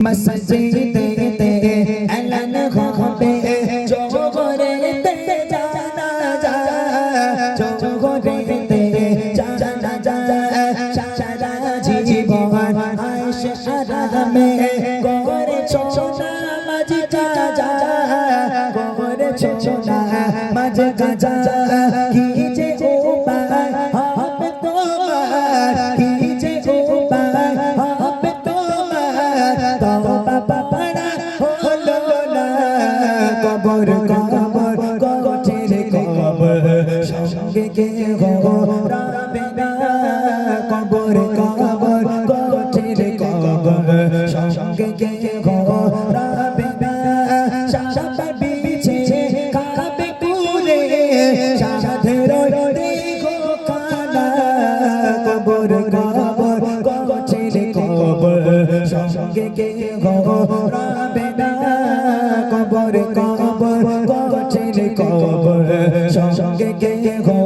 মসজিদে এলান হবে জোহরেতে জানাজা জোহরেতে জানাজা সারা জীবন আয়েশা আরামে করেছো নামাজ কাজা করেছো নামাজ কাজা কি যে উপায় হবে তোমার কি যে উপায় হবে তোমার তওবা পড়া হলো না কবর কবর কঠিন কবর সঙ্গে কে গো রাবে না কবর কবর কঠিন কবর সঙ্গে কে গো রাবে না সাপের বিছে খাবে কুলে সাধের দেখো কানা কবর কবর কঠিন কবর সঙ্গে কে গো রাবে না কবর কবর কঠিন কবর সঙ্গে কে গো